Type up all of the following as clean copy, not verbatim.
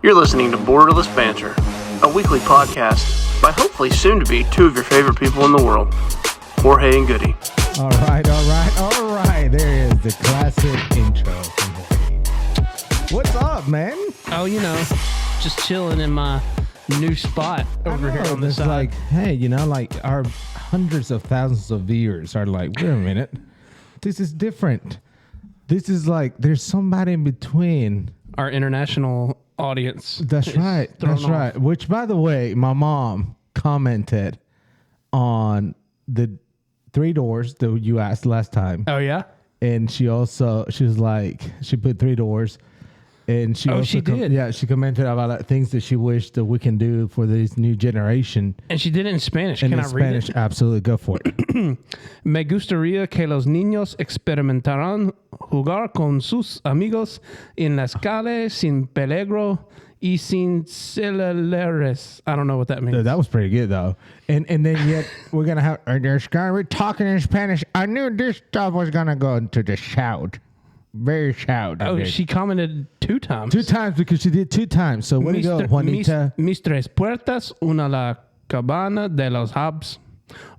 You're listening to Borderless Banter, a weekly podcast by hopefully soon to be two of your favorite people in the world, Jorge and Goody. All right. There is the classic intro from Jorge. What's up, man? Oh, just chilling in my new spot over here on the side. Like, hey, like our hundreds of thousands of viewers are like, wait a minute, this is different. This is like, there's somebody in between. Our international audience. That's right. Which, by the way, my mom commented on the 3 doors that you asked last time. Oh, yeah? And she was like, she put 3 doors. And she did. Yeah, she commented about things that she wished that we can do for this new generation. And she did it in Spanish. Can I read it? Absolutely, go for it. Me gustaría que los niños experimentaran jugar con sus amigos en las calles sin peligro y sin celulares. I don't know what that means. That was pretty good, though. And then yet we're going to have, we're talking in Spanish. I knew this stuff was going to go into the shout. Very shout. Oh, she commented 2 times. 2 times because she did 2 times. So where do you go, Juanita? Mis tres puertas, una a la cabana de los Habs,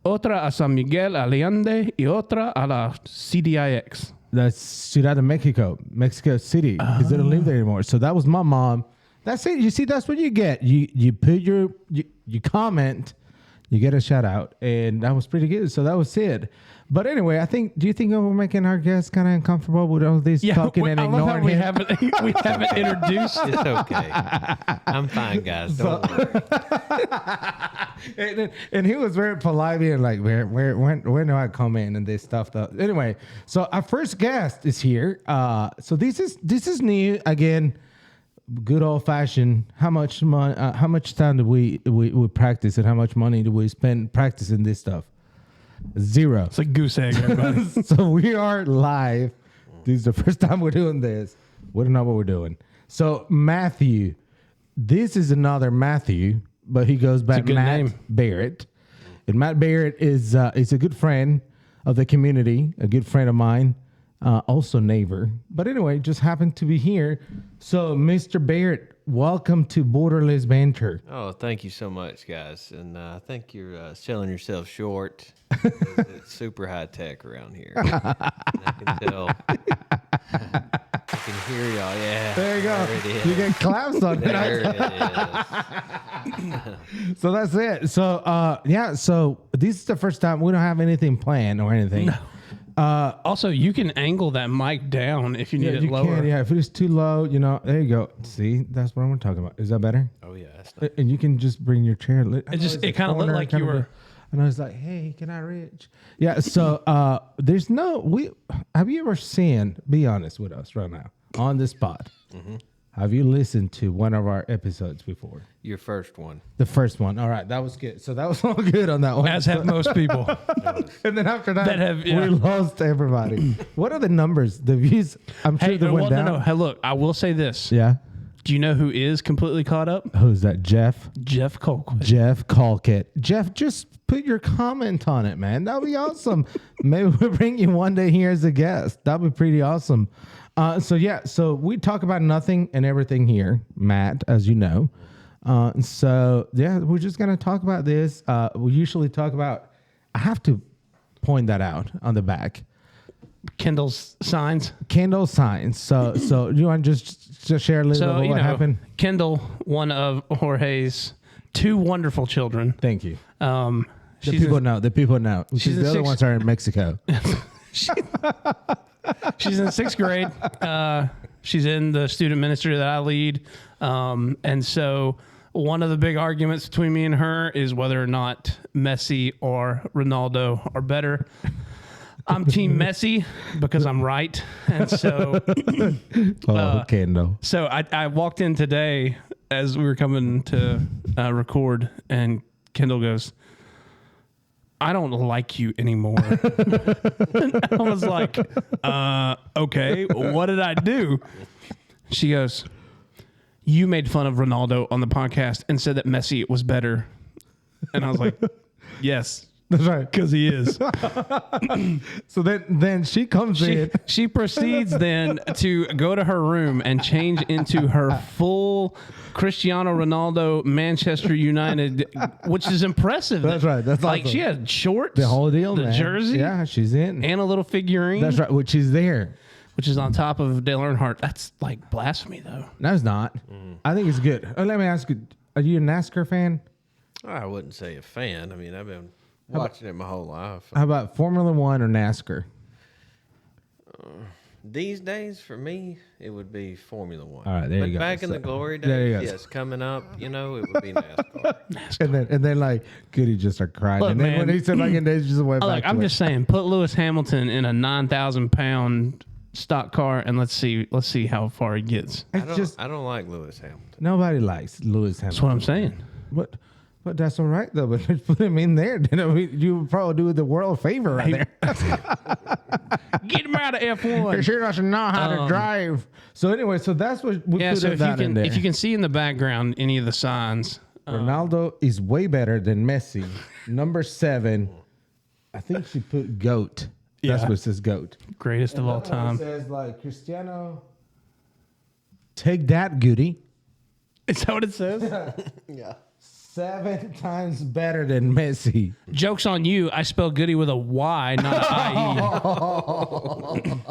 otra a San Miguel Allende y otra a la CDIX. That's Ciudad de Mexico City. Because they don't live there anymore. So that was my mom. That's it. You see, that's what you get. You put you comment, you get a shout out, and that was pretty good. So that was it. But anyway, do you think we're making our guests kind of uncomfortable with all this talking and ignoring we haven't introduced. It's okay. I'm fine, guys. Don't worry. and he was very polite and like, when do I come in and this stuff? Anyway, so our first guest is here. So this is new again. Good old fashioned. How much time do we practice and how much money do we spend practicing this stuff? 0. It's like goose egg, everybody. So we are live. This is the first time we're doing this. We don't know what we're doing. So Matthew, this is another Matthew, but he goes back Matt Barrett. And Matt Barrett is a good friend of the community, a good friend of mine, also neighbor. But anyway, just happened to be here. So Mr. Barrett, welcome to Borderless Banter. Oh, thank you so much, guys. And I think you're selling yourself short. It's super high tech around here. I can tell. I can hear y'all. Yeah. There you go. There you get claps on there it. So that's it. So so this is the first time we don't have anything planned or anything. No. Also, you can angle that mic down if you need it lower. Can, if it is too low, there you go. See, that's what I'm talking about. Is that better? Oh yeah. That's nice. And you can just bring your chair. It kind of looked like you were. And I was like, hey, can I reach? Yeah, so have you ever seen, be honest with us right now, on the spot, have you listened to one of our episodes before? Your first one. The first one. All right, that was good. So that was all good on that one. As have most people. And then after that we lost everybody. What are the numbers? The views, I'm sure they went down. No. Hey, look, I will say this. Yeah. Do you know who is completely caught up? Who's that? Jeff Colquitt. Jeff Colquitt. Jeff, just put your comment on it, man. That'll be awesome. Maybe we'll bring you one day here as a guest. That'll be pretty awesome. So we talk about nothing and everything here, Matt, as you know. We're just going to talk about this. We usually talk about, I have to point that out on the back. Kendall's signs. So you want to just share a little bit of what happened? Kendall, one of Jorge's 2 wonderful children. Thank you. The people know. She's the other ones are in Mexico. She's in 6th grade. She's in the student ministry that I lead. And so one of the big arguments between me and her is whether or not Messi or Ronaldo are better. I'm Team Messi because I'm right. And so, Kendall. So I walked in today as we were coming to record, and Kendall goes, I don't like you anymore. And I was like, okay, what did I do? She goes, you made fun of Ronaldo on the podcast and said that Messi was better. And I was like, yes. That's right. Because he is. So then she comes in. She proceeds then to go to her room and change into her full Cristiano Ronaldo Manchester United, which is impressive. That's right. That's like awesome. she had shorts, The whole deal, the man. jersey, Yeah, she's in. and a little figurine. That's right. Which is there. Which is on top of Dale Earnhardt. That's like blasphemy, though. No, it's not. I think it's good. Let me ask you: are you a NASCAR fan? I wouldn't say a fan. I mean, I've been watching it my whole life. How about Formula One or NASCAR? These days, for me, it would be Formula One. All right, there but you go. back in the So, glory there you days, go. yes, coming up, it would be NASCAR. And then like Goody just started crying. Look, and then man. when he said back in days, just went back. Look, I'm to just saying, put Lewis Hamilton in a 9,000-pound stock car, and let's see how far he gets. It's I don't like Lewis Hamilton. nobody likes Lewis Hamilton. That's what I'm saying. But that's all right though. But put him in there. Then you would probably do the world a favor right there. Get him out of F1. He sure doesn't know how to drive. So anyway, so that's what we Yeah, put so it down in there. if you can see in the background any of the signs, Ronaldo is way better than Messi. Number 7, I think she put GOAT. That's Yeah. what it says GOAT. greatest of all It time. says like Cristiano. Take that, Goody. Is that what it says? Yeah. 7 times better than Messi. Joke's on you. I spell Goody with a Y, not an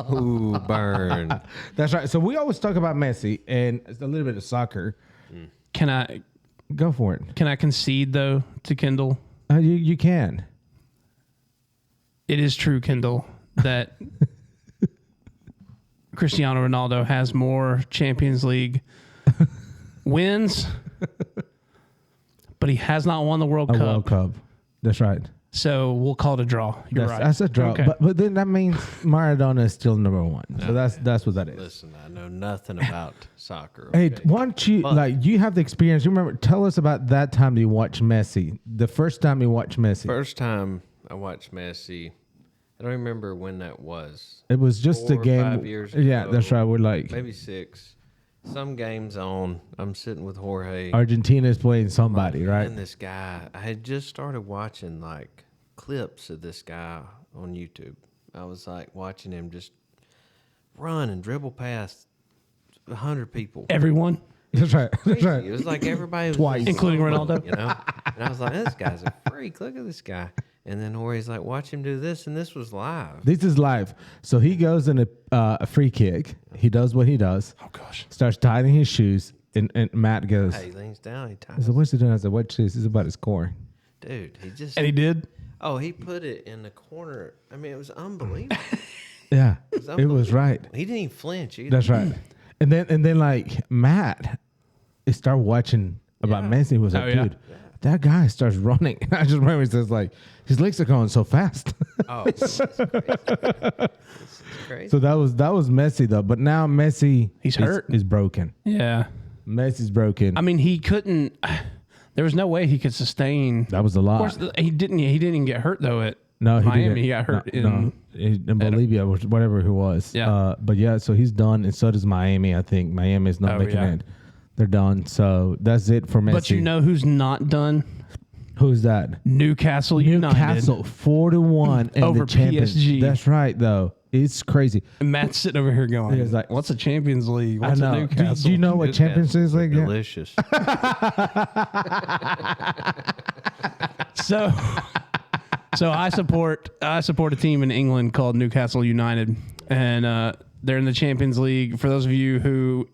I-E. Ooh, burn. That's right. So we always talk about Messi and a little bit of soccer. Can I Go for it. concede, though, to Kendall? You can. It is true, Kendall, that Cristiano Ronaldo has more Champions League wins, but he has not won the World Cup. World Cup. That's right. So we'll call it a draw. You're right. That's a draw. Okay. But then that means Maradona is still number 1. So that's what that is. Listen, I know nothing about soccer. Hey, okay? why don't you you have the experience? You remember? Tell us about that time you watched Messi. The first time you watched Messi. First time I watched Messi, I don't remember when that was. It was just 4 a or game. 5 years Yeah, ago. that's right. We're like Maybe 6. Some games on. I'm sitting with Jorge. Argentina's playing somebody, right? And this guy, I had just started watching like clips of this guy on YouTube. I was like watching him just run and dribble past 100 people. Everyone, That's right. That's Crazy. right. It was like everybody was Twice. just Including so Ronaldo? you know. And I was like, this guy's a freak. Look at this guy. And then Jorge's like, watch him do this, and this was live. This is live. So he goes in a free kick. He does what he does. oh gosh, Starts tying his shoes, and Matt goes. He leans down, he I ties. said, "What's he doing?" I said, "What's this? This is about his score." Dude, he just and he did. he put it in the corner. I mean, it was unbelievable. Yeah, it was right. He didn't even flinch either. That's right. And then like Matt, he started watching about Messi. He was like, Oh, yeah. dude, that guy starts running. I just remember he says like his legs are going so fast. Oh, it's crazy. So that was Messi though. But now Messi He's hurt. is broken. Yeah, Messi's broken. I mean he couldn't. There was no way he could sustain. That was a lot. Of course, he didn't. He didn't even get hurt though at No, he Miami. didn't. He got hurt in Bolivia, or whatever he was. Yeah. But yeah, so he's done, and so does Miami. I think Miami is not Oh, making yeah. it. They're done. So that's it for Messi. But you know who's not done? Who's that? Newcastle United. Newcastle 4-1 in Over the Champions. PSG. That's right, though. It's crazy. And Matt's sitting over here going, He's like, "What's a Champions League? What's I a know. Newcastle?" Do you know what Champions League is like? Yeah. Delicious. So I support a team in England called Newcastle United, and they're in the Champions League. For those of you who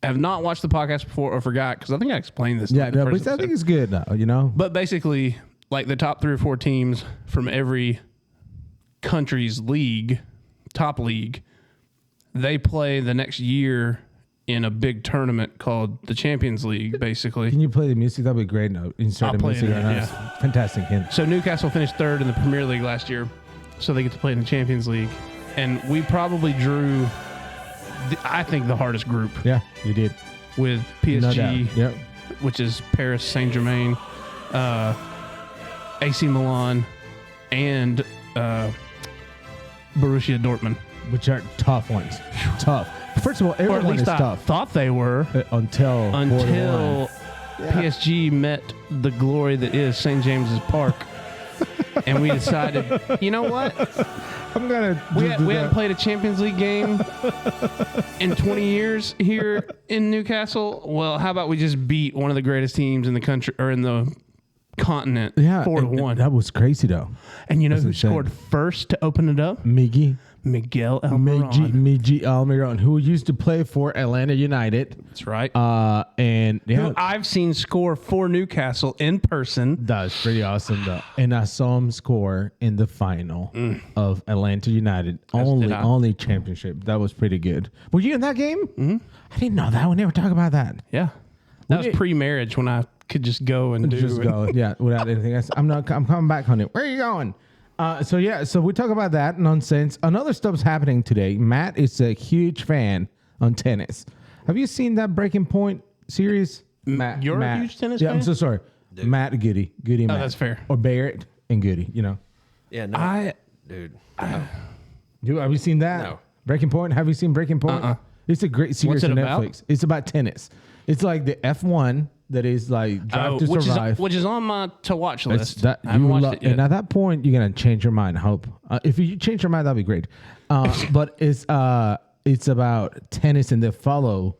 have not watched the podcast before or forgot, because I think I explained this. Yeah, in the no, first but I think episode. it's good now, you know? But basically, like the top 3 or 4 teams from every country's league, top league, they play the next year in a big tournament called the Champions League, basically. Can you play the music? That'd be great. No, insert I'll the play music it, right now. yeah. It's fantastic hint. So Newcastle finished 3rd in the Premier League last year, so they get to play in the Champions League. And we probably drew, I think, the hardest group Yeah, you did. with No doubt. PSG, Yep. which is Paris Saint-Germain, AC Milan, and Borussia Dortmund. Which are tough ones. Tough. First of all, Or at everyone is least I tough thought they were until 4-1. PSG met the glory that is St. James's Park. and we decided, you know what? We hadn't played a Champions League game in 20 years here in Newcastle. Well, how about we just beat one of the greatest teams in the country or in the continent 4-1? That was crazy though. And you know who scored first to open it up? Miguel Almiron. Miguel Almiron, who used to play for Atlanta United. That's right. And who I've seen score for Newcastle in person. That's pretty awesome, though. And I saw him score in the final of Atlanta United. Only championship. That was pretty good. Were you in that game? Mm-hmm. I didn't know that. We never talk about that. Yeah. That was pre-marriage when I could just go and go. Yeah, without anything else. I'm coming back on it. Where are you going? So we talk about that nonsense. Another stuff's happening today. Matt is a huge fan on tennis. Have you seen that Breaking Point series? Matt, you're a huge tennis fan? fan? I'm so sorry. Dude. Matt, Goody, Matt. That's fair. Or Barrett and Goody, you know. Yeah, no. Dude. Have you seen that? No. Breaking Point? Have you seen Breaking Point? It's a great series on Netflix. It's about tennis. It's like the F1 that is like Drive to Survive. Which is on my to-watch list. I haven't watched it yet. And at that point, you're going to change your mind, I hope. If you change your mind, that'd be great. But it's about tennis, and they follow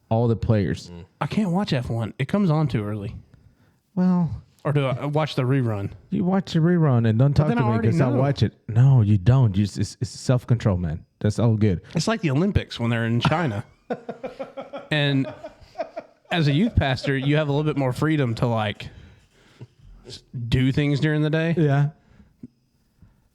all the players. I can't watch F1. It comes on too early. Well... Or do I watch the rerun? You watch the rerun and don't talk to me because I watch it. No, you don't. It's self-control, man. That's all good. It's like the Olympics when they're in China. And as a youth pastor, you have a little bit more freedom to like do things during the day. Yeah.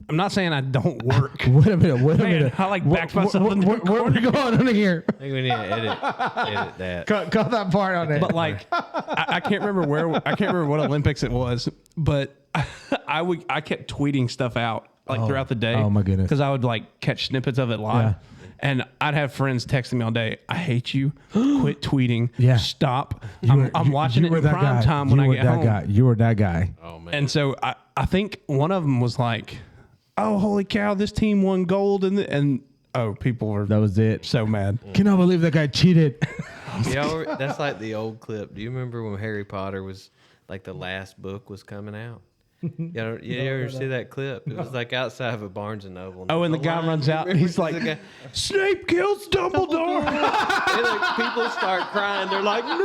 I'm not saying I don't work. Wait a minute. I like backed myself in the Where are we going on here? I think we need to edit that. Cut that part on it. But like, I can't remember what Olympics it was, but I kept tweeting stuff out like throughout the day. Oh my goodness. Because I would like catch snippets of it live. Yeah. And I'd have friends texting me all day. I hate you. Quit tweeting. Yeah. Stop. I'm watching it in prime time when I get home. You were that guy. Oh man. And so I think one of them was like, "Oh, holy cow! This team won gold!" And people were that was it. So mad. Cannot believe that guy cheated. Yeah, that's like the old clip. Do you remember when Harry Potter was like the last book was coming out? You ever see that clip? It was like outside of a Barnes and Noble. And the guy runs out and he's like, "Snape kills Dumbledore." And like, people start crying. They're like, "No!"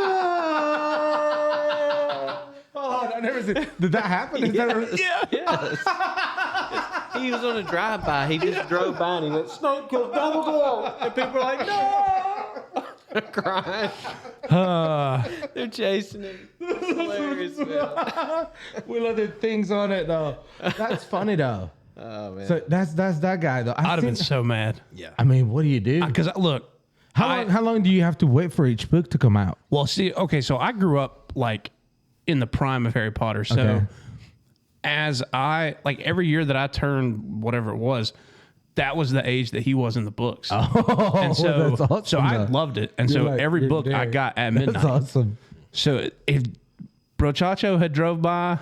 Oh, I never seen. Did that happen? Yes. He was on a drive-by. He just drove by and he went, "Snape kills Dumbledore." And people were like, "No!" They're crying. They're chasing him. It's hilarious, man. We love the things on it, though. That's funny, though. Oh, man. So that's that guy, though. I'd have been so mad. Yeah. I mean, what do you do? Because, look. How long do you have to wait for each book to come out? Well, see, okay, so I grew up, like, in the prime of Harry Potter. So as every year that I turned whatever it was, that was the age that he was in the books. Oh, and so, that's awesome, so I loved it. And so every book I got at midnight. That's awesome. So if Brochacho had drove by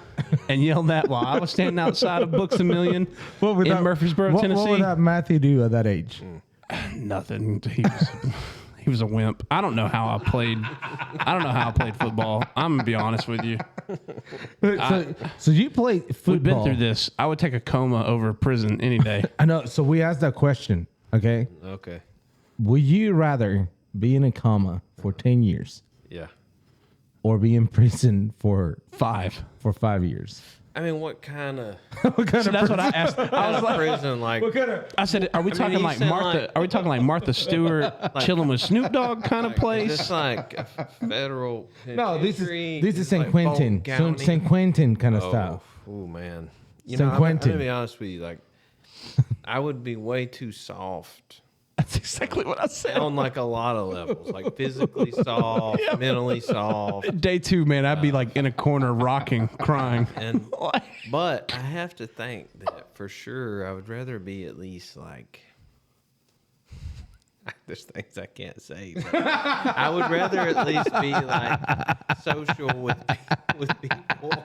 and yelled that while I was standing outside of Books A Million in Murfreesboro, Tennessee. What would that Matthew do at that age? Nothing. He was a wimp. I don't know how I played football. I'm gonna be honest with you. So you played football. We've been through this. I would take a coma over prison any day. I know. So we asked that question. Okay. Okay. Would you rather be in a coma for 10 years? Yeah. Or be in prison for 5 years? I mean, what kind of? That's what I asked. I was like, prison, like. I said, are we talking like Martha? Are we talking like Martha Stewart chilling with Snoop Dogg kind of place? Is this like a federal? No, this is San Quentin. San Quentin kind of stuff. Oh man, San Quentin. I'm gonna be honest with you. Like, I would be way too soft. That's exactly what I said. On like a lot of levels, like physically soft, mentally soft. Day 2, man, I'd be like in a corner rocking, crying. But I have to think that for sure I would rather be at least like, there's things I can't say, but I would rather at least be like social with people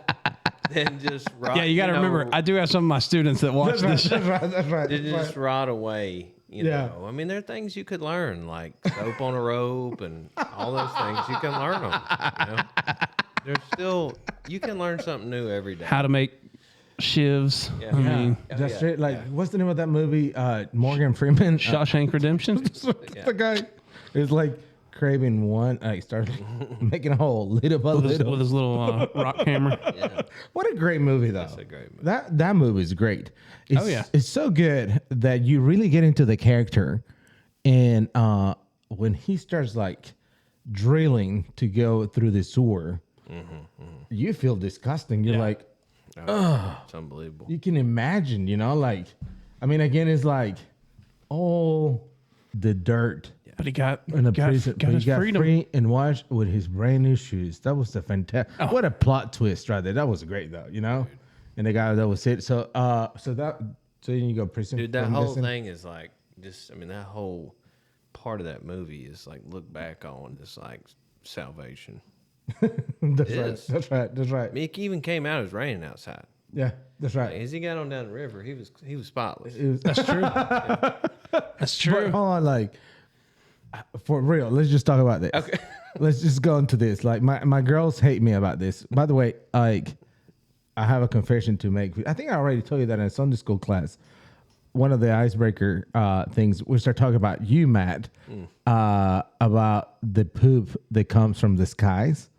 than just rot. Yeah, you got to remember, I do have some of my students that watch this. That's right. Just rot away. You know, I mean, there are things you could learn, like soap on a rope and all those things. You can learn them. You know? You can learn something new every day. How to make shivs. Yeah. I mean, That's straight. Like, what's the name of that movie? Morgan Freeman. Shawshank Redemption. The guy is like craving one. Like, starts making a hole little by little. With his little rock hammer. Yeah. What a great movie, though. That's a great movie. That movie is great. It's, Oh, yeah. It's so good that you really get into the character. And when he starts like drilling to go through the sewer, you feel disgusting. You're like, It's unbelievable. you can imagine, like, I mean, again, it's like all the dirt But he got in the prison. got But his he got freedom. free and washed with his brand new shoes. That was the fantastic. What a plot twist right there. That was great though, And the guy that was it. So so then you go prison. Dude, that I'm whole guessing? thing is like that whole part of that movie is like look back on it's like salvation. That's It right. is. That's right. That's right. I mean, it even came out, it was raining outside. Yeah, that's Like, right. as he got on down the river, he was spotless. It was- That's true. That's true. But hold on, like for real, let's just talk about this. Okay. Let's just go into this. Like my girls hate me about this. By the way, like I have a confession to make. I think I already told you that in Sunday school class. One of the icebreaker things we start talking about you, Matt, about the poop that comes from the skies.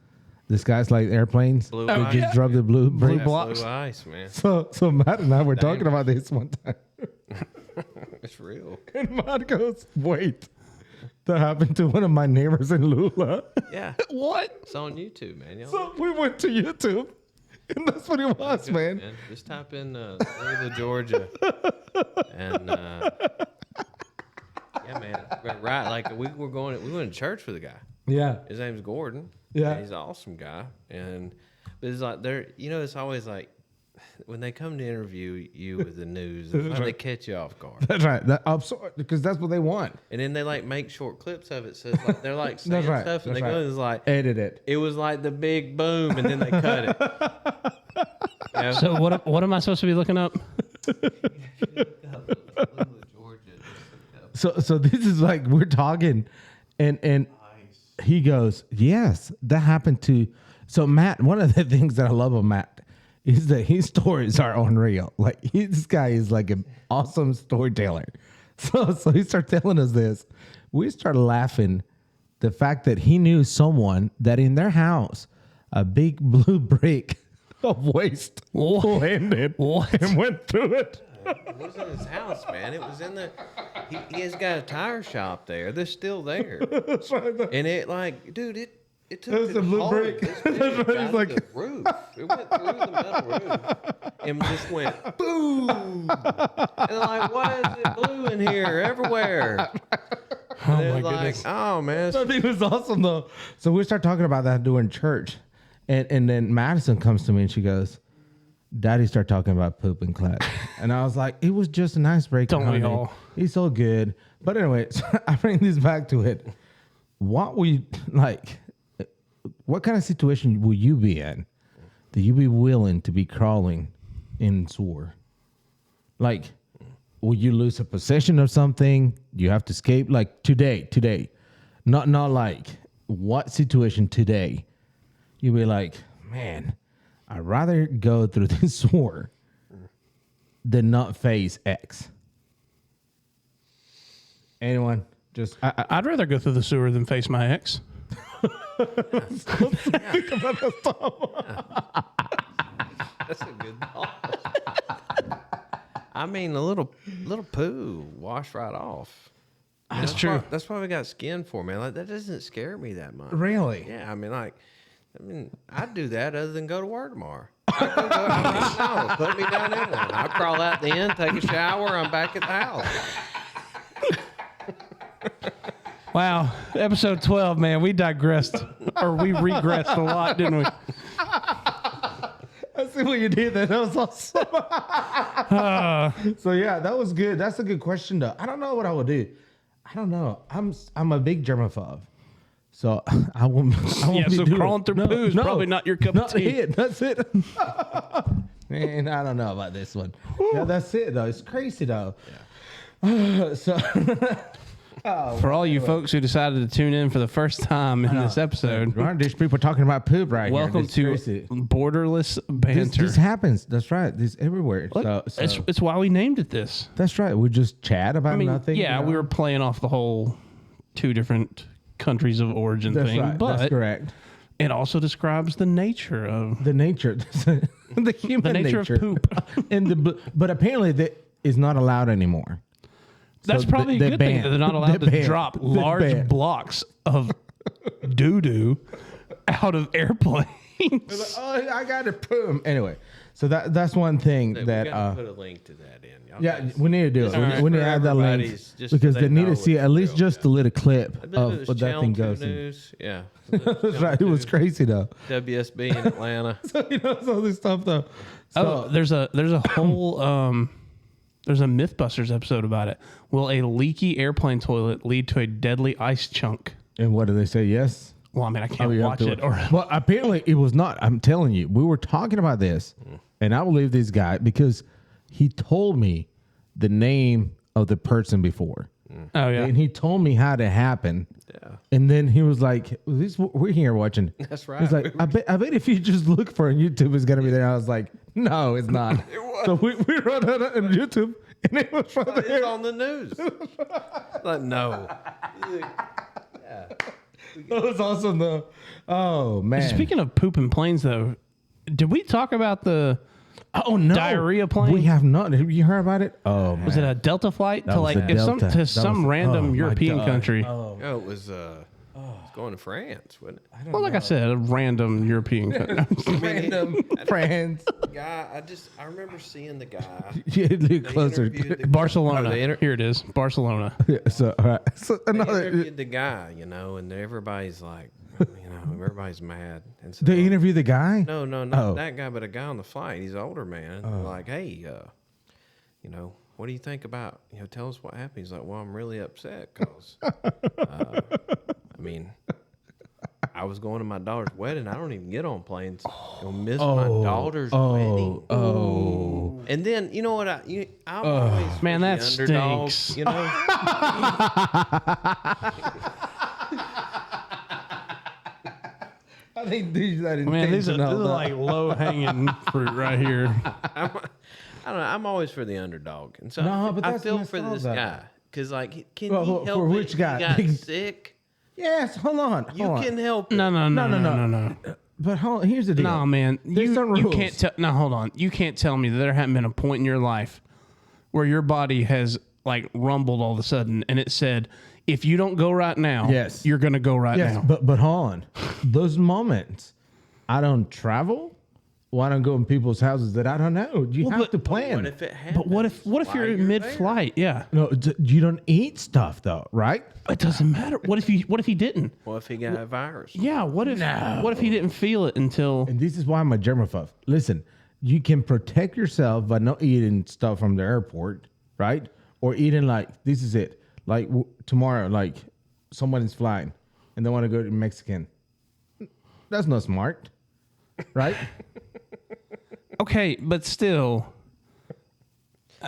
The skies like airplanes. Blue They ice. just drop the blue That's blocks. blue ice, man. So Matt and I were talking about this one time. It's real. And Matt goes, wait. That happened to one of my neighbors in Lula. Yeah. What? It's on YouTube, man. Y'all So we went to YouTube. And that's what it was, man. Just type in Louisville, Georgia, and yeah, man, right. Like we went to church with a guy. Yeah. His name's Gordon. Yeah. and he's an awesome guy. But it's like it's always like when they come to interview you with the news, it's like they catch you off guard, That's right. Because that's what they want. and then they like make short clips of it. So it's like they're like saying right. stuff, and That's they go, right. it's like Edit it. it was like the big boom, and then they cut it. You know? So what am I supposed to be looking up? So this is like we're talking and he goes, yes, that happened to. So Matt, one of the things that I love of Matt is that his stories are unreal. Like this guy is like an awesome storyteller. So he started telling us this. We started laughing. The fact that he knew someone that in their house, a big blue brick of waste landed and went through it. It wasn't his house, man. It was in the. He has got a tire shop there. They're still there. That's right. And it like, dude, it took It was the a blue whole brick. this big That's right. out It's of like- the roof. It went through the metal roof and just went boom. And they're like, why is it blue in here everywhere? Oh And my it's like, goodness. oh man, I think it was awesome though. So we start talking about that during church, and then Madison comes to me and she goes, "Daddy started talking about poop in class," and I was like, "It was just an icebreaker. Don't we honey. all?" He's so good." But anyway, so I bring this back to it. What we like? What kind of situation will you be in? That you be willing to be crawling in sewer? Like, will you lose a possession of something? You have to escape. Like today, not like what situation today? You'll be like, man, I'd rather go through this sewer than not face X. Anyone? Just I'd rather go through the sewer than face my ex. think about that stuff. that's a good thought. I mean, a little poo washed right off. That's Why, true. that's why we got skin for, man. Like that doesn't scare me that much. Really? Yeah, I'd do that other than go to work tomorrow. No, put me down in one. I crawl out the end, take a shower, I'm back at the house. Wow, episode 12, man, we digressed or we regressed a lot, didn't we? I see what you did there. That was awesome. So yeah, that was good. That's a good question though. I don't know what I would do. I don't know. I'm a big germaphobe. So I won't Yeah, be so doing- crawling through poo is probably not your cup of tea. It. That's it. Man, I don't know about this one. Yeah, that's it though. It's crazy though. So For all you folks who decided to tune in for the first time in this episode, Right, there's people talking about poop right welcome here. to Borderless Banter. This happens. That's right. This everywhere. Look, it's why we named it this. That's right. We just chat about nothing. Yeah, we were playing off the whole 2 different countries of origin That's thing, right. but That's correct. it also describes the nature of The nature, the human nature of poop. But apparently that is not allowed anymore. That's So probably a they're good thing banned. that they're not allowed They're to banned. drop They're large banned. blocks of doo-doo out of airplanes. Oh, I got to poop. Anyway, so that's one thing We that. gotta put a link to that in. Y'all Yeah, guys- we need to do it. Alright, We need for to add that link everybody's, just so because they they need know to see it's at least real, just a little clip I believe it of was what that Channel thing 2 goes in. News. Yeah. That's right. It was crazy though. WSB in Atlanta. So you know all this stuff though. Oh, there's a whole there's a MythBusters episode about it. Will a leaky airplane toilet lead to a deadly ice chunk? And what do they say? Yes. Well, I mean, I can't You have watch to- it. Or well, apparently it was not. I'm telling you, we were talking about this, and I believe this guy because he told me the name of the person before, oh yeah, and he told me how it happened. Yeah. And then he was like, "We're here watching." That's right. He's like, "I bet if you just look for it on YouTube, it's gonna be there." I was like, "No, it's not." So we wrote it on YouTube, and it was right It's there. on the news. Like, no. It was awesome though. Oh man! Speaking of pooping planes, though, did we talk about the oh no, diarrhea plane? We have not. Have you heard about it? Oh man. was it a Delta flight to was like a if some Delta. to That some was- random oh, my European God. country? Oh, it was going to France, wasn't it? Well, like I said, a random European country. Random friends. Guy, I remember seeing the guy. Yeah, look closer. interviewed the- Barcelona. Oh, Here it is, Barcelona. Yeah, so, all right. So They another. interviewed the guy, and everybody's like, everybody's mad. And so, They interview the guy. no, not Oh. that guy, but a guy on the flight. He's an older man. And they're like, hey, what do you think about, tell us what happened. He's like, well, I'm really upset because, I was going to my daughter's wedding. I don't even get on planes. I'll miss my daughter's wedding. Oh. And then, you know what? I'm always Man, the that underdog, stinks. I think these are Man, these are intentional, though. like low hanging fruit right here. I don't know. I'm always for the underdog, and so No, but I that's feel messed for up, this though. guy because, can Well, he for help which it? guy? He got sick. Yes, hold on. You hold on. can help. It. No. But hold on, here's the deal. No, man. There's You, some you rules. can't tell. No, hold on. You can't tell me that there hasn't been a point in your life where your body has like rumbled all of a sudden and it said, if you don't go right now, Yes. you're going to go right Yes, now. but hold on. Those moments, I don't travel. Why don't go in people's houses that I don't know? You have to plan. What if it happens? But what if while you're in mid-flight? Yeah, No, you don't eat stuff though, right? it doesn't matter. What if he didn't? What if he got a virus? Yeah. What if he didn't feel it until? And this is why I'm a germaphobe. Listen, you can protect yourself by not eating stuff from the airport, right? Or eating this is it. Like tomorrow, like someone is flying and they want to go to Mexican. That's not smart, right? Okay, but still,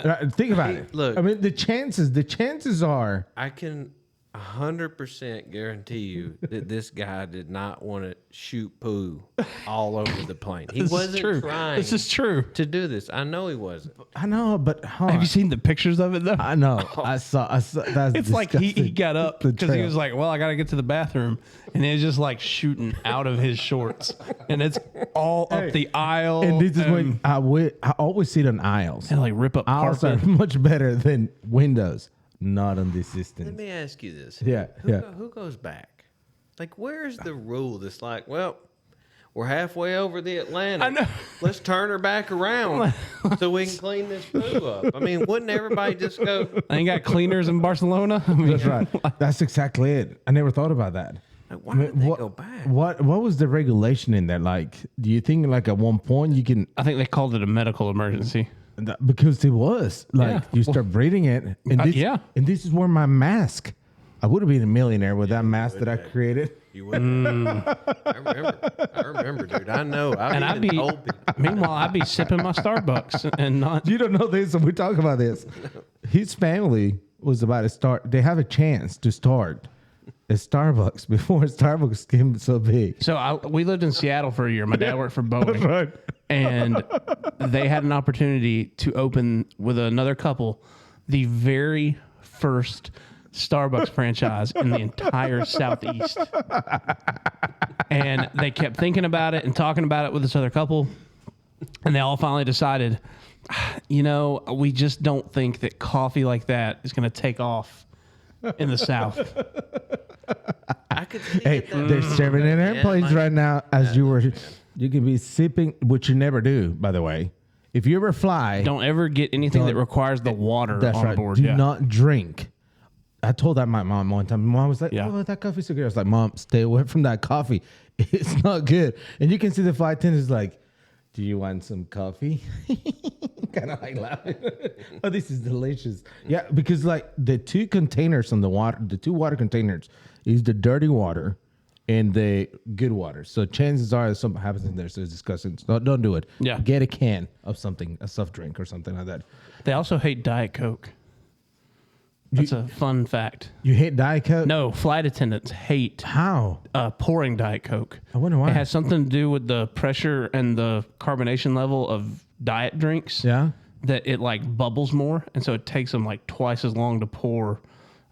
Right, think about it. Look. I mean, the chances are. I can 100% guarantee you that this guy did not want to shoot poo all over the plane. He this wasn't is true. trying This is true. to do this. I know he wasn't. I know, but hold Have on. you seen the pictures of it though? I know. I saw. That's It's like he disgusting. got up The because he trail. was like, well, I got to get to the bathroom. And it's just like shooting out of his shorts. And it's all up the aisle. And this is when I always sit on aisles. and like rip up Aisles carpet. are much better than windows. Not on this Let system. me ask you this. Yeah, Who, yeah. Who goes back? Like, where's the rule that's like, well, we're halfway over the Atlantic. I know. Let's turn her back around so we can clean this poo up. I mean, wouldn't everybody just go, I ain't got cleaners in Barcelona. I mean, That's right. That's exactly it. I never thought about that. like, why did they go back? What was the regulation in there? Like, do you think like at one point you can I think they called it a medical emergency. because it was like Yeah. you start breathing it, and this, yeah. and this is where my mask. I would have been a millionaire with that mask that I created. You wouldn't. I remember, dude. I know. And I'd be, told people. meanwhile, I'd be sipping my Starbucks and not. You don't know this, and we talk about this. His family was about to start. They have a chance to start at Starbucks before Starbucks became so big. So we lived in Seattle for a year. My dad worked for Boeing. Right. And they had an opportunity to open with another couple the very first Starbucks franchise in the entire Southeast. And they kept thinking about it and talking about it with this other couple. And they all finally decided, we just don't think that coffee like that is going to take off in the South. I could see Hey, they're serving in airplanes right now as you were. You can be sipping, which you never do, by the way. If you ever fly, Don't ever get anything that requires the water that's on right. board. Do not drink. I told that my mom one time. Mom was like, Yeah. "Oh, that coffee's so good." I was like, "Mom, stay away from that coffee. It's not good." And you can see the flight attendants like, "Do you want some coffee?" Kind of like laughing. Oh, this is delicious. Yeah, because like the two containers on the water, the two water containers is the dirty water and the good water. So chances are something happens in there. So it's disgusting. So don't do it. Yeah. Get a can of something, a soft drink or something like that. They also hate Diet Coke. That's a fun fact. You hate Diet Coke? No, flight attendants hate How? pouring Diet Coke. I wonder why. It has something to do with the pressure and the carbonation level of diet drinks. Yeah. That it like bubbles more, and so it takes them like twice as long to pour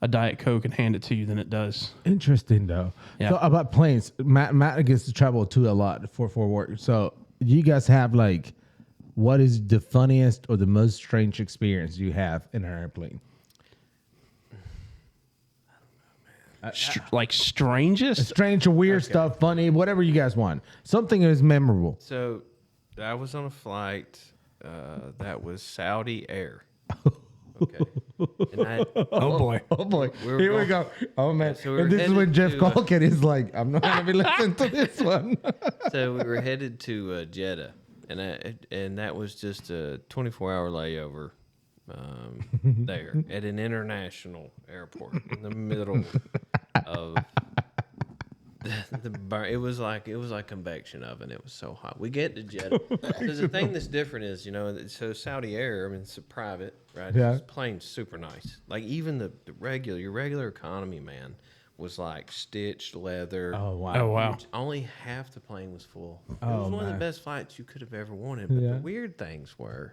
a Diet Coke and hand it to you than it does. Interesting though. Yeah. So about planes, Matt gets to travel too a lot for work. So you guys have like, what is the funniest or the most strange experience you have in an airplane? Like strangest? Strange or weird stuff, funny, whatever you guys want. Something is memorable. So I was on a flight that was Saudi Air. Okay. And Oh boy. Oh boy, We here were we go. Oh man, so we were and this is when headed Jeff to, Calkin is like, I'm not gonna be listening to this one. so we were headed to Jeddah, and that was just a 24-hour layover there at an international airport in the middle of it was like convection oven. It was so hot. We get to Jeddah. Because the thing that's different is, so Saudi Air, I mean, it's a private, right? Yeah. This plane's super nice. Like even your regular economy, man, was like stitched leather. Oh wow. Oh wow. Only half the plane was full. It Oh, was one of man. the best flights you could have ever wanted. But Yeah. the weird things were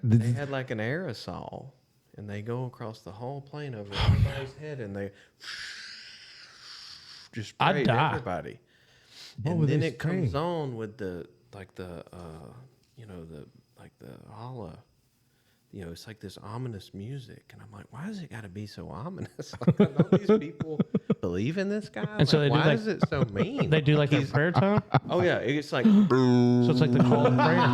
This they is- had like an aerosol, and they go across the whole plane over everybody's head, and they just I'd sprayed die. everybody. What And were then they it comes spraying? on with the Allah. It's like this ominous music, and I'm like, why does it got to be so ominous? Like, don't these people believe in this guy? And so they do why like- is it so mean? They do like a prayer time? Oh yeah, it's like, So it's like the call of prayer.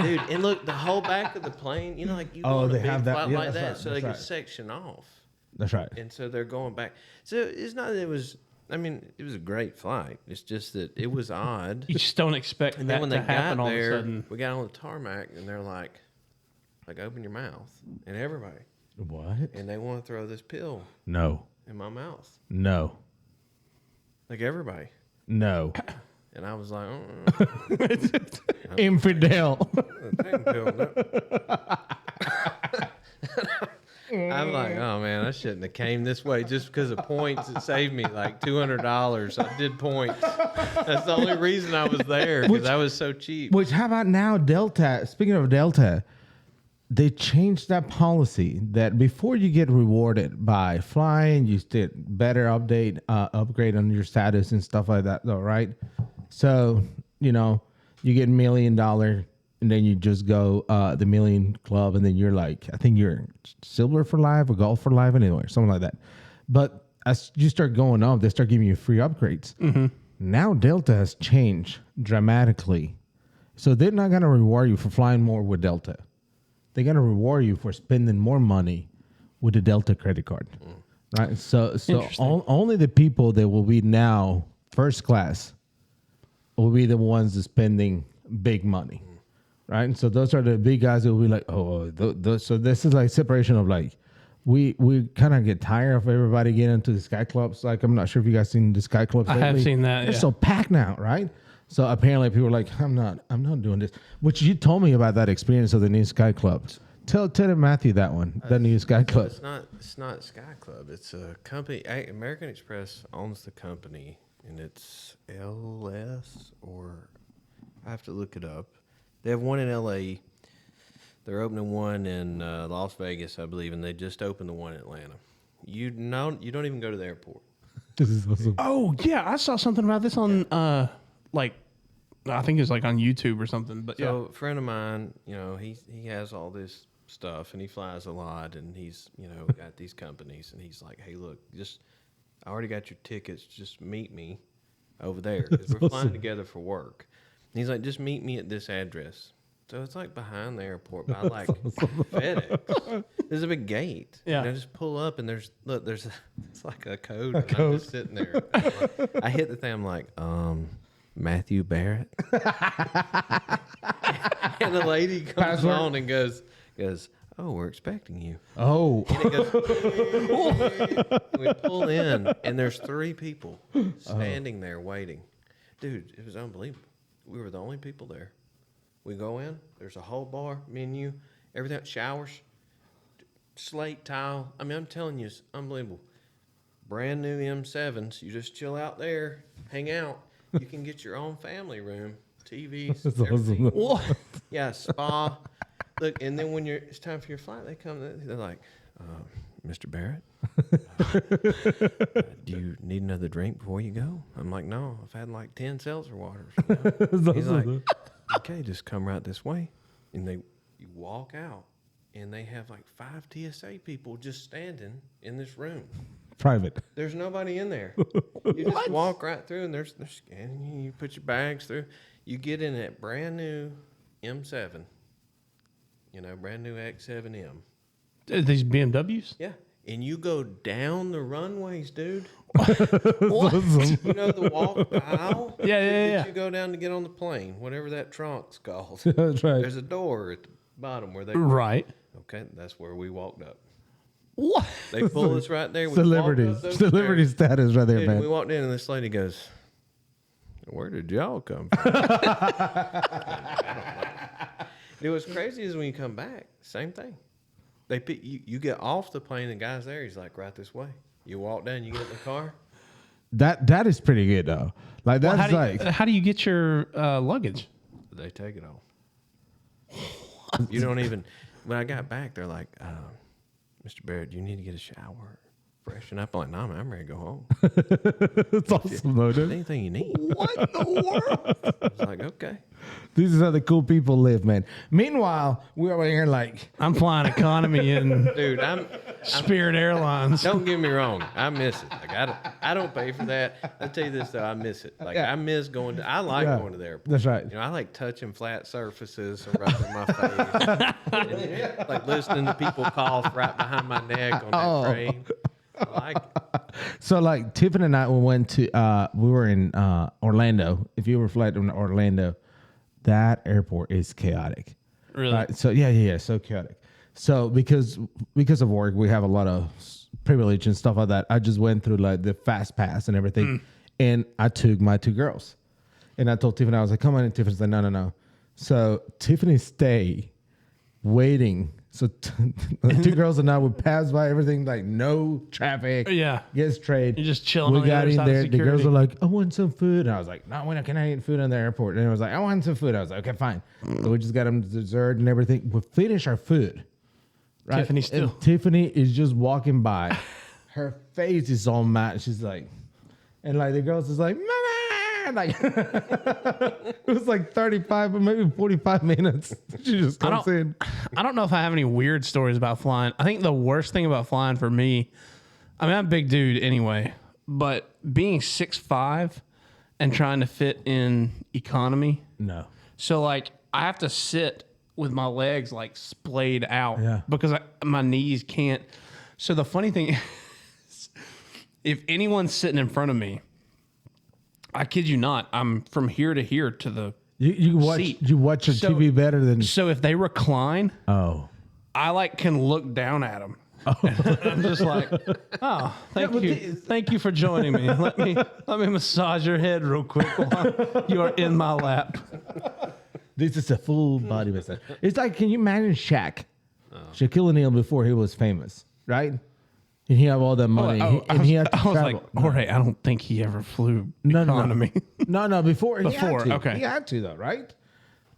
dude, and look, the whole back of the plane, like you go Oh, on a they big have that. flight Yeah, like that's that, right, so they that's can right. section off, That's right. and so they're going back. So it's not that it was. I mean, it was a great flight. It's just that it was odd. You just don't expect And that then when to they happen got all of a there, sudden. we got on the tarmac, and they're like, open your mouth, and everybody, What? and they want to throw this pill No. in my mouth, No. like everybody. No. And I was like, Infidel. take a pill. No. I'm like, oh man, I shouldn't have came this way just because of points. It saved me like $200. I did points. That's the only reason I was there, because I was so cheap. Which, how about now Delta? Speaking of Delta, they changed that policy that before you get rewarded by flying, you get better upgrade on your status and stuff like that, though, right? So, you get $1 million and then you just go the million club, and then you're like, I think you're silver for life or gold for life, anyway, something like that. But as you start going up, they start giving you free upgrades. Mm-hmm. Now Delta has changed dramatically. So they're not going to reward you for flying more with Delta. They're going to reward you for spending more money with the Delta credit card. Right? So Interesting. only the people that will be now first class will be the ones that spending big money. Right? And so those are the big guys that will be like, so this is like separation of like, we kind of get tired of everybody getting into the Sky Clubs. Like, I'm not sure if you guys seen the Sky Clubs I have lately. seen that, They're yeah. so packed now, right? So apparently people are like, I'm not doing this. Which you told me about that experience of the new Sky Clubs. Tell Matthew that one. The new Sky Club. It's not Sky Club. It's a company. American Express owns the company, and it's LS, or I have to look it up. They have one in LA. They're opening one in Las Vegas, I believe, and they just opened the one in Atlanta. You don't even go to the airport. This is awesome. Oh yeah, I saw something about this on like I think it's like on YouTube or something. But So a friend of mine, he has all this stuff and he flies a lot and he's got these companies and he's like, hey, look, I already got your tickets. Just meet me over there because we're flying together for work. And he's like, just meet me at this address. So it's like behind the airport by like FedEx. There's a big gate. Yeah. Just pull up and it's like a code. And I'm just sitting there. I hit the thing. I'm like, Matthew Barrett. And the lady comes on and goes, oh, we're expecting you. Oh. And it goes, we pull in and there's 3 people standing there waiting. Dude, it was unbelievable. We were the only people there. We go in, there's a whole bar, menu, everything, showers, slate, tile. I mean, I'm telling you, it's unbelievable. Brand new M7s. You just chill out there, hang out. You can get your own family room, TVs, everything. what? Yeah, spa. Look, and then when it's time for your flight, they come, they're like, Mr. Barrett, do you need another drink before you go? I'm like, no, I've had like 10 seltzer waters. He's like, okay, just come right this way. And you walk out, and they have like 5 TSA people just standing in this room. Private. There's nobody in there. You just walk right through, and they're scanning you. You put your bags through. You get in that brand new M7, brand new X7M. These BMWs? Yeah. And you go down the runways, dude. What? You know the walk aisle? Yeah. You go down to get on the plane, whatever that trunk's called. That's right. There's a door at the bottom where they... Right. Okay, that's where we walked up. What? They pulled us right there. We Celebrity status right there, Dude, man. we walked in and this lady goes, where did y'all come from? It was crazy is when you come back, same thing. They pick you get off the plane, the guy's there. He's like, right this way. You walk down, you get in the car. That is pretty good though. Like that's how do you get your luggage? They take it off. You don't even. When I got back, they're like, Mr. Barrett, do you need to get a shower? Freshen up. I'm like, nah, man, I'm ready to go home. It's awesome though, dude. Anything you need. What in the world? I was like, okay. This is how the cool people live, man. Meanwhile, we're over here like I'm flying economy in Dude, I'm Spirit Airlines. Don't get me wrong. I miss it. Like I don't pay for that. I'll tell you this though, I miss it. Like I miss going to. I like going to the airport. That's right. I like touching flat surfaces right in my face. And, like listening to people cough right behind my neck on that train. I like it. So like Tiffany and I went to we were in Orlando. If you ever fly to Orlando, that airport is chaotic. Really? Right? So yeah, so chaotic. So because of work, we have a lot of privilege and stuff like that. I just went through like the fast pass and everything, and I took my 2 girls, and I told Tiffany, I was like, "Come on," and Tiffany's like, "No." So Tiffany stayed waiting. So the 2 girls and I would pass by everything like no traffic. Yeah. Get straight. You're just chilling We on the got other in side of there. The girls security. were like, I want some food. And I was like, no, we're not going to eat food in the airport. And it was like, I want some food. I was like, okay, fine. So we just got them dessert and everything. We finish our food. Right? Tiffany still. And Tiffany is just walking by. Her face is all mad. She's like, and like the girls is like, Mama! Like it was like 35 or maybe 45 minutes. She just comes in. I don't know if I have any weird stories about flying. I think the worst thing about flying for me, I mean, I'm a big dude anyway, but being 6'5" and trying to fit in economy. No. So like I have to sit with my legs like splayed out Yeah. because my knees can't. So the funny thing is, if anyone's sitting in front of me, I kid you not, I'm from here to here to the You watch your So- TV better than So if they recline, oh. I like can look down at them. I'm just like, oh, thank you for joining me. Let me massage your head real quick while you are in my lap. This is a full body massage. It's like, can you imagine Shaq? Shaquille O'Neal before he was famous, right? And he had all that money. He had to I was travel. like, Jorge, I don't think he ever flew No. economy. No, before. He had to. Okay. He had to, though, right?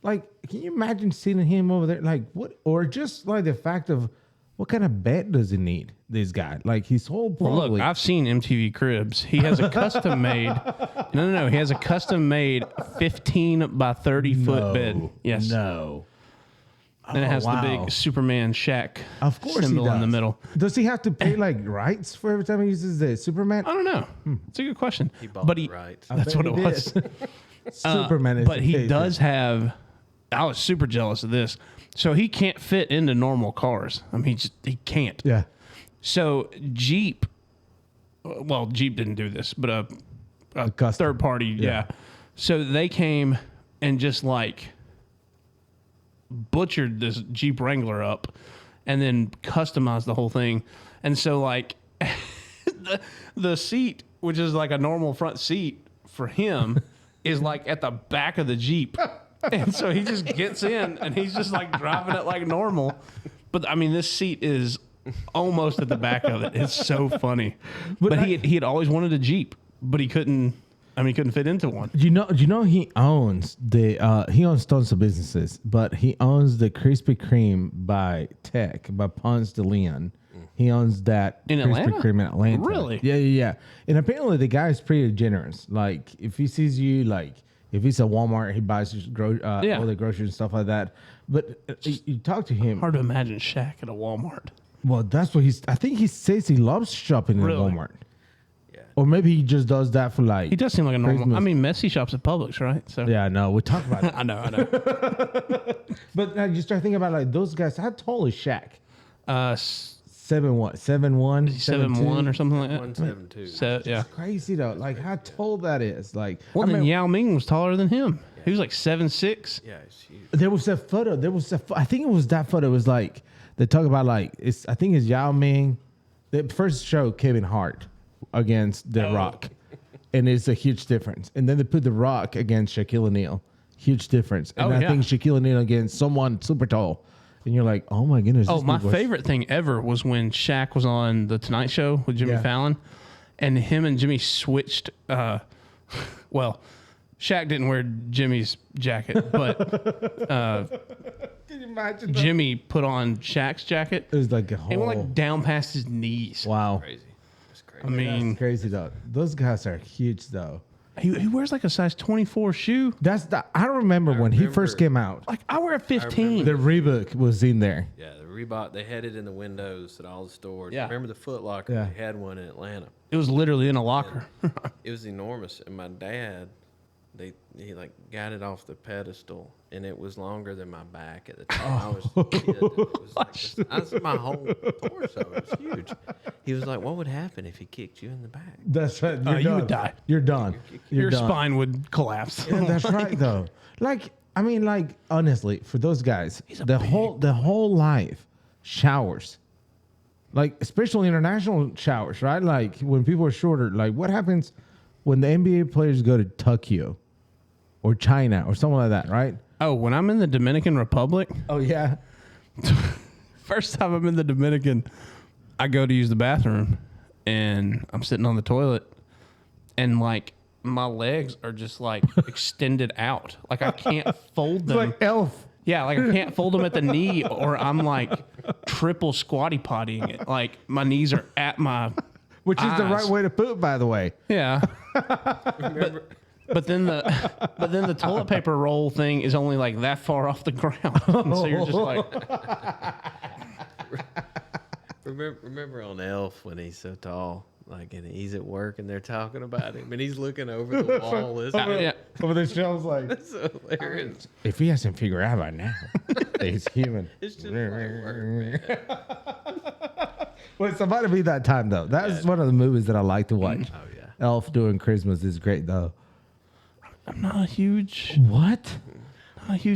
Like, can you imagine seeing him over there? Like, what? Or just like the fact of what kind of bed does he need, this guy? Like, his whole Well, probably. look, I've seen MTV Cribs. He has a custom made. No. He has a custom made 15 by 30 foot bed. Yes. No. And it has wow. the big Superman Shaq Of course symbol he does. in the middle. Does he have to pay like rights for every time he uses the Superman? I don't know. It's a good question. He bought but the rights. That's what it was. Superman is But the he case. does have. I was super jealous of this. So he can't fit into normal cars. I mean, he can't. Yeah. So Jeep. Well, Jeep didn't do this, but a custom. third party. Yeah. So they came and just like butchered this Jeep Wrangler up and then customized the whole thing. And so like the seat, which is like a normal front seat for him, is like at the back of the Jeep. And so he just gets in and he's just like driving it like normal. But I mean, this seat is almost at the back of it. It's so funny. But he had always wanted a Jeep, but he couldn't. I mean, he couldn't fit into one. You know he owns he owns tons of businesses, but he owns the Krispy Kreme by Ponce de Leon. He owns that In Krispy Atlanta? Kreme in Atlanta. Really? Yeah. And apparently the guy is pretty generous. Like if he sees you, like if he's at Walmart, he buys all the groceries and stuff like that. But you talk to him. Hard to imagine Shaq at a Walmart. Well, that's what I think he says he loves shopping at Really? Walmart. Or maybe he just does that for like. He does seem like a normal. Christmas. I mean, Messi shops at Publix, right? So Yeah, no, we talk about it. I know. But you start thinking about like those guys. How tall is Shaq? 7'1", 7'1", 7'1" or something like that. 172. So yeah. Crazy though, like how tall that is. Like, Well, then Yao Ming was taller than him. He was like 7'6". Yeah, it's huge. there was a photo. I think it was that photo. It was like they talk about like I think it's Yao Ming. The first show Kevin Hart against The Rock, and it's a huge difference. And then they put The Rock against Shaquille O'Neal, huge difference. And I think Shaquille O'Neal against someone super tall. And you're like, oh my goodness. Oh, my favorite thing ever was when Shaq was on the Tonight Show with Jimmy Fallon, and him and Jimmy switched. Well, Shaq didn't wear Jimmy's jacket, but Can you imagine? Jimmy put on Shaq's jacket. It was like a whole. It went like down past his knees. Wow. Crazy. That's crazy. I mean, That's crazy though. Those guys are huge though. he wears like a size 24 shoe. I remember when he first came out. Like I wear a 15. The Reebok was in there. Yeah, the Reebok, they had it in the windows at all the stores. Yeah. Remember the Foot Locker? Yeah. They had one in Atlanta. It was literally in a locker. It was enormous. And my dad, he like got it off the pedestal, and it was longer than my back at the time. I was a kid. It was like that's my whole torso. It was huge. He was like, "What would happen if he kicked you in the back?" That's right. You would die. You're done. Your done. spine would collapse. Yeah, that's right though. Like I mean, like honestly, for those guys, the whole life showers. Like especially international showers, right? Like when people are shorter. Like what happens when the NBA players go to Tokyo or China or something like that, right? Oh, when I'm in the Dominican Republic, Oh yeah. first time I'm in the Dominican, I go to use the bathroom and I'm sitting on the toilet and like my legs are just like extended out. Like I can't fold them. Like Elf. Yeah, like I can't fold them at the knee or I'm like triple squatty pottying it. Like my knees are at my Which is the eyes. right way to poop, by the way. Yeah. But then the toilet paper roll thing is only like that far off the ground. And so you're just like Remember on Elf when he's so tall, like, and he's at work and they're talking about him, and he's looking over the wall. yeah. Over the shelves, like It's so hilarious. if he hasn't figured out by now, that he's human. It's just like work, man. Well, it's about to be that time though. That's one of the movies that I like to watch. Oh yeah. Elf during Christmas is great though. I'm not a huge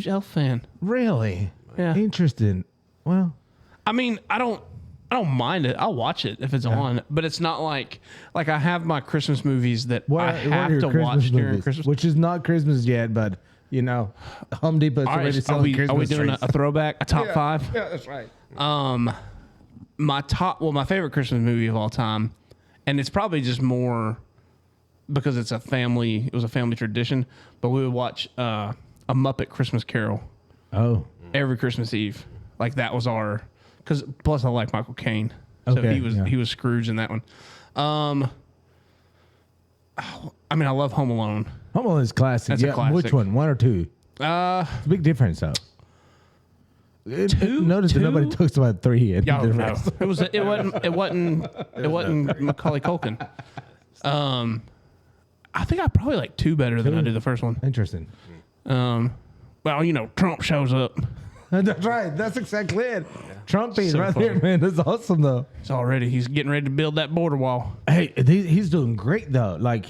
Elf fan. Really? Yeah. Interesting. Well, I mean, I don't mind it. I'll watch it if it's on, but it's not like I have my Christmas movies that I have to watch during Christmas. which is not Christmas yet, but you know, Home Depot's All already right, selling are Christmas we doing trees. a throwback, a top five? Yeah, that's right. My favorite Christmas movie of all time, and it's probably just more because it was a family tradition, but we would watch a Muppet Christmas Carol. Oh. Every Christmas Eve. Like that was plus I like Michael Caine. So Okay, he was Scrooge in that one. I mean, I love Home Alone. Home Alone is classic. That's a classic. Which one? 1 or 2? It's a big difference, though. Notice that nobody talks about 3. And Y'all know. It wasn't Macaulay Culkin. I think I probably like 2 better than I do the first one. Interesting. Well, Trump shows up. That's right. That's exactly it. Yeah. Trump being So right funny. there, man. That's awesome, though. He's getting ready to build that border wall. Hey, he's doing great, though. Like,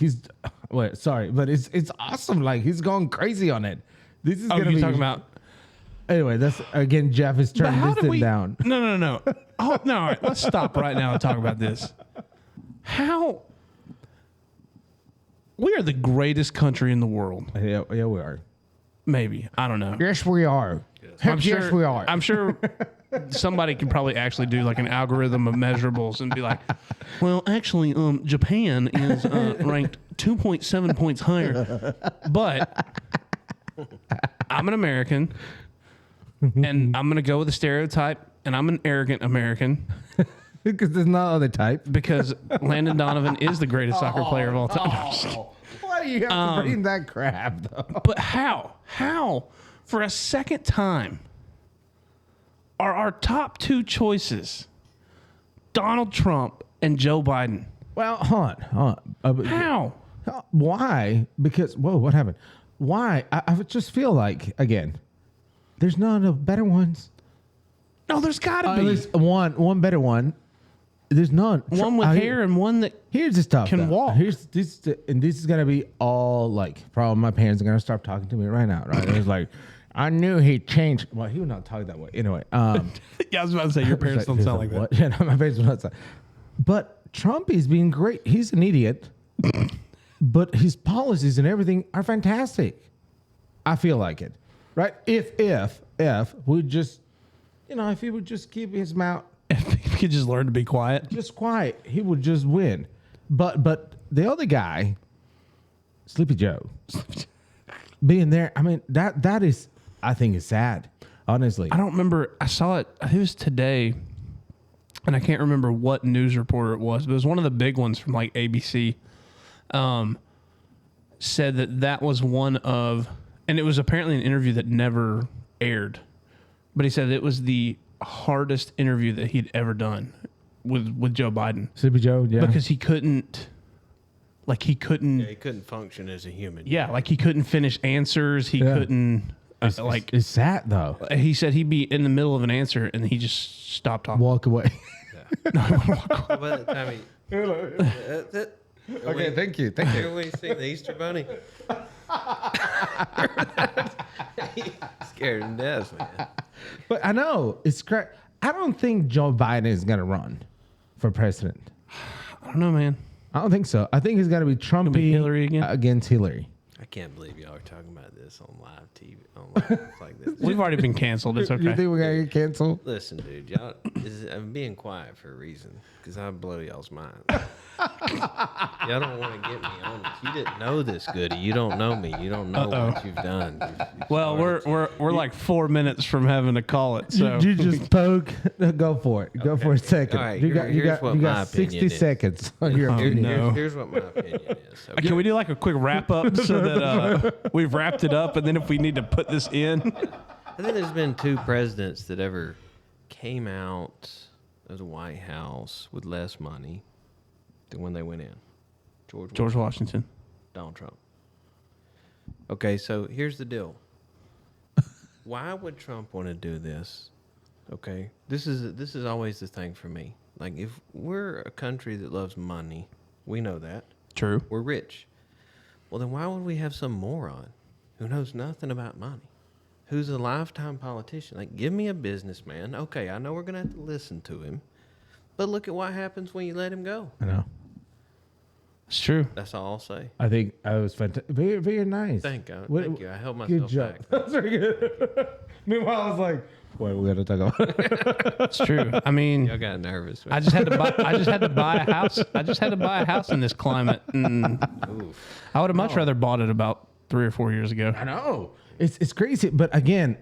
but it's awesome. Like, he's going crazy on it. This is going to be talking about. Anyway, that's again. Jeff is turning this thing down. No. Oh no! All right, let's stop right now and talk about this. How we are the greatest country in the world. Yeah, we are. Maybe I don't know. Yes, we are. Yes, we are. I'm sure somebody could probably actually do like an algorithm of measurables and be like, well, actually, Japan is ranked 2.7 points higher, but I'm an American. And I'm going to go with a stereotype, and I'm an arrogant American. Because there's no other type. Because Landon Donovan is the greatest soccer player of all time. Why do you have to bring that crap, though? But how? For a second time, are our top 2 choices Donald Trump and Joe Biden? Well, hold on. How? Why? Because, what happened? Why? I would just feel like, again, there's none of better ones. No, there's got to be. There's one better one. There's none. One with hair and one that here's the stuff can walk. Here's this, and this is gonna be all like. Probably my parents are gonna start talking to me right now. Right? It was like, I knew he changed. Well, he would not talk that way anyway. Yeah, I was about to say your parents don't sound like that. What? Yeah, no, my parents would not say. But Trump is being great. He's an idiot, but his policies and everything are fantastic. I feel like it. Right? If we just, if he would just keep his mouth, If he could just learn to be quiet. just quiet, he would just win. But the other guy, Sleepy Joe, being there, I mean, that is, I think, is sad. Honestly, I don't remember. I saw it. I think it was today, and I can't remember what news reporter it was, but it was one of the big ones from like ABC. Said that was one of. And it was apparently an interview that never aired. But he said it was the hardest interview that he'd ever done with Joe Biden. Sleepy Joe, yeah. Because he couldn't. Yeah, he couldn't function as a human. Yeah, like he couldn't finish answers. He couldn't. It's sad, though. He said he'd be in the middle of an answer and he just stopped talking. Walk away. By the time Okay, thank you. Here we see the Easter Bunny. Scared him to death, man. But I know, it's correct. I don't think Joe Biden is going to run for president. I don't know, man. I don't think so. I think it's going to be Trump Hillary again? against Hillary. I can't believe y'all are talking about this on live TV. On live like this. We've already been canceled. It's You okay. think we're going to get canceled? Listen, dude, I'm being quiet for a reason because I blow y'all's mind. Y'all don't want to get me on this. You didn't know this, Goody. You don't know me. You don't know what you've done. Well, we're like 4 minutes from having to call it. So You just poke. Go for it. Go for a second. All right, you got here's what my 60 opinion is. seconds on your opinion. no. Here's what my opinion is. Okay? Can we do like a quick wrap up so that we've wrapped it up, and then if we need to put this in, I think there's been 2 presidents that ever came out of the White House with less money than when they went in. George Washington, Donald Trump. Okay, so here's the deal. Why would Trump want to do this? Okay, this is always the thing for me. Like, if we're a country that loves money, we know that. True. We're rich. Well, then why would we have some moron who knows nothing about money, who's a lifetime politician? Like, give me a businessman. Okay, I know we're going to have to listen to him, but look at what happens when you let him go. I know. It's true. That's all I'll say. I think I was fantastic. Very, very nice. Thank you. I held Good myself job. back. That's very good. Meanwhile, I was like, what we got to talk about? It's true. I mean, Y'all got nervous. I just had to buy a house. I just had to buy a house in this climate, and I would have much rather bought it about 3 or 4 years ago. I know. It's crazy. But again,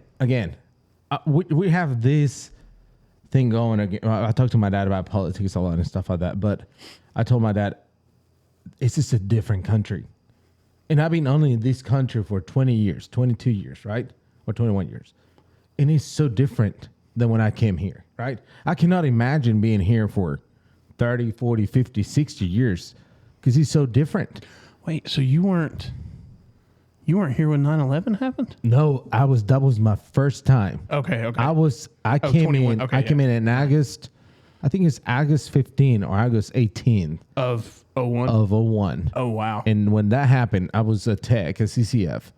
we have this thing going. Again, I talked to my dad about politics a lot and stuff like that. But I told my dad, it's just a different country. And I've been only in this country for 20 years, 22 years, right? Or 21 years. And it's so different than when I came here, right? I cannot imagine being here for 30, 40, 50, 60 years because it's so different. Wait, so you weren't here when 9/11 happened? No, that was my first time. Okay. I came 21. in. Okay, I came in August. I think it's August 15 or August 18 Of 01? of 01. Oh, wow. And when that happened, I was a tech, a CCF.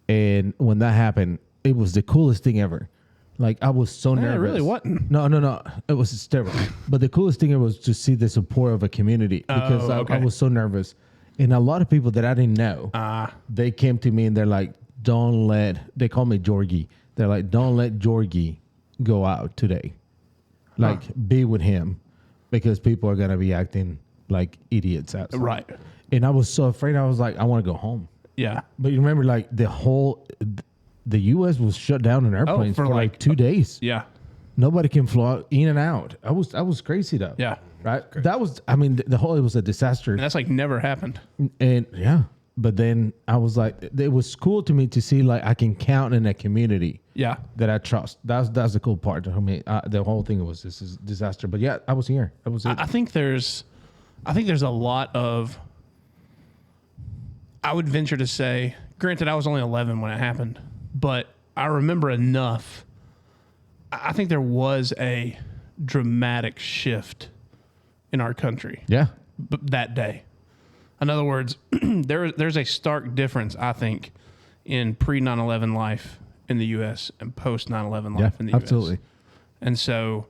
And when that happened, it was the coolest thing ever. Like, I was so nervous. It really wasn't. No. It was hysterical. But the coolest thing was to see the support of a community because I was so nervous. And a lot of people that I didn't know, they came to me and they're like, they call me Jorgie. They're like, don't let Jorgie go out today. Like, be with him because people are going to be acting like idiots outside. Right. And I was so afraid. I was like, I want to go home. Yeah. But you remember, like, the U.S. was shut down in airplanes for like 2 days. Yeah. Nobody can fly in and out. I was crazy though. Yeah. Right. That was. I mean, it was a disaster. And that's like never happened. And yeah, but then I was like, it was cool to me to see like I can count in a community. Yeah. That I trust. That's the cool part to me. The whole thing was this is disaster. But yeah, I was here. I was. I think there's a lot of. I would venture to say, granted, I was only 11 when it happened, but I remember enough. I think there was a dramatic shift in our country. Yeah. That day. In other words, there's a stark difference, I think, in pre 9/11 life in the U.S. and post 9/11 life in the U.S. Absolutely. And so,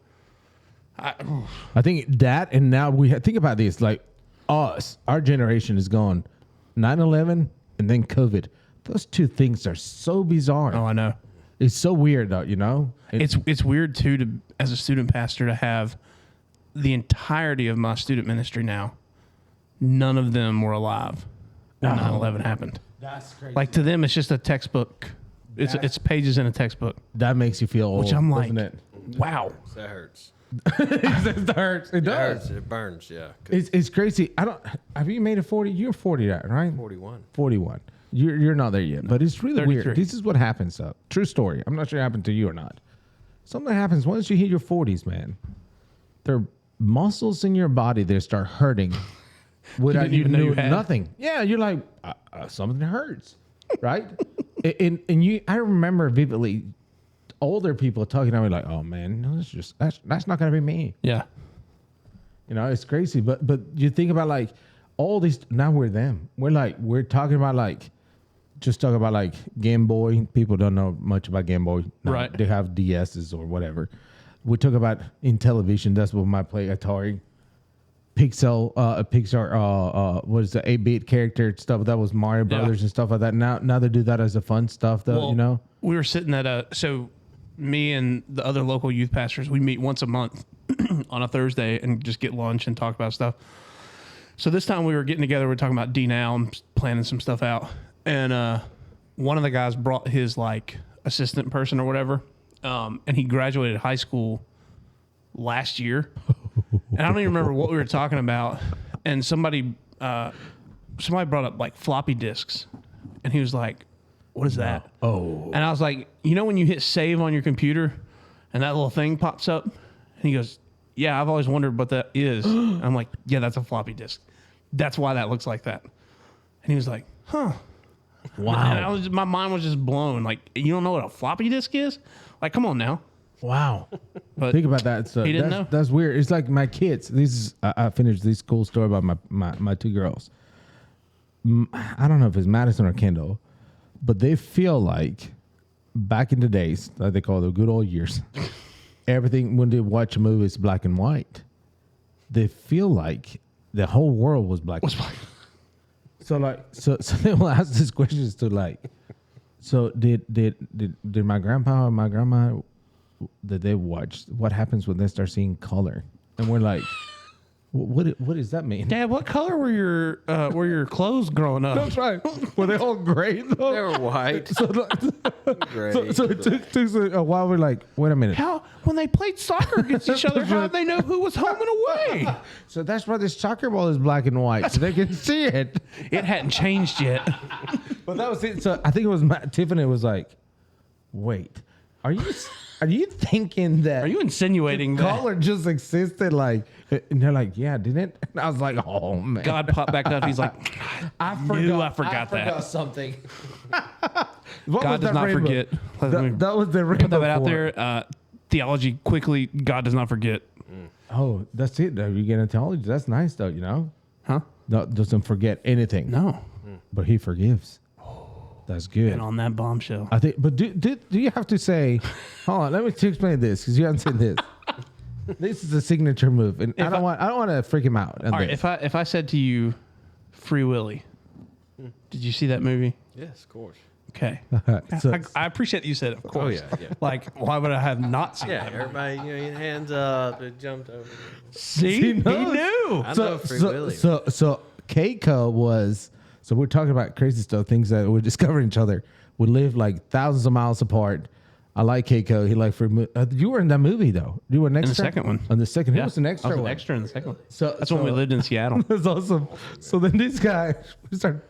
I think that, and now think about this, like our generation is gone 9/11 and then COVID. Those two things are so bizarre. I know. It's so weird though, you know? It's weird too to, as a student pastor, to have the entirety of my student ministry now. None of them were alive when 9/11 happened. That's crazy. Like, to them, it's just a textbook. It's pages in a textbook. That makes you feel old, Which I'm like, doesn't it? wow. That hurts. It hurts. It It does. hurts. It burns. Yeah. It's crazy. Have you made it 40? You're 40, right? 41. 41. You're not there yet, but it's really 33. weird. This is what happens, though. True story. I'm not sure it happened to you or not. Something happens once you hit your 40s, man. There are muscles in your body that start hurting without didn't even know you had. nothing. Yeah, you're like, something hurts, right? and I remember vividly older people talking to me like, oh man, no, that's not gonna be me. Yeah. You know, it's crazy. But you think about like all these, now we're them. We're talking about like, just talk about like Game Boy. People don't know much about Game Boy. No, Right. They have DSs or whatever. We talk about in television. That's what my play Atari. Pixar, what is the 8-bit character stuff? That was Mario Brothers and stuff like that. Now they do that as a fun stuff though, Well, you know? We were sitting at so me and the other local youth pastors, we meet once a month on a Thursday and just get lunch and talk about stuff. So this time we were getting together, we were talking about D-Now and planning some stuff out. And one of the guys brought his like assistant person or whatever. And he graduated high school last year. And I don't even remember what we were talking about. And somebody brought up like floppy disks. And he was like, what is that? Oh. And I was like, you know when you hit save on your computer and that little thing pops up? And he goes, yeah, I've always wondered what that is. I'm like, yeah, that's a floppy disk. That's why that looks like that. And he was like, huh. Wow. And my mind was just blown. Like, you don't know what a floppy disk is? Like, come on now. Wow. But Think about that. So he didn't know. That's weird. It's like my kids. I finished this cool story about my two girls. I don't know if it's Madison or Kendall, but they feel like back in the days, like they call the good old years, everything when they watch a movie is black and white. They feel like the whole world was black and white. So then we'll ask these questions to like, so did my grandpa and my grandma, did they watch what happens when they start seeing color? And we're like, what does that mean? Dad, what color were your clothes growing up? That's right. Were they all gray though? They were white. So, Gray. so it took a while. We're like, wait a minute. How when they played soccer against each other, how did they know who was home and away? So that's why this soccer ball is black and white, so they can see it. It hadn't changed yet. But that was it. So I think it was Tiffany was like, wait, are you thinking that? Are you insinuating that color just existed? Like, and they're like, yeah, didn't it? And I was like, oh man. God popped back up? He's like, I forgot that. Something. God does not forget. That was the rainbow. Put that out there. Theology quickly. God does not forget. Oh, that's it. Though. You get into theology. That's nice, though. You know, huh? No, doesn't forget anything. No, but He forgives. That's good. And on that bombshell, I think. But do you have to say? Hold on. Let me explain this because you haven't seen this. This is a signature move, and I don't want to freak him out. All right. If I said to you, Free Willy, did you see that movie? Yes, of course. Okay. So, I appreciate that you said it, of course. Oh, yeah. Like, why would I have not seen Yeah, that? everybody, hands up. It jumped over. See? He He knows. knew. I know Free Willy. So Keiko was. So we're talking about crazy stuff, things that we're discovering each other. We live like thousands of miles apart. I like Keiko. He liked free. You were in that movie though. You were an extra. In the second one. On the second, Yeah. he was an extra. I was an one. extra in the second one. So That's when we lived in Seattle. That's awesome. So then this guy, we start,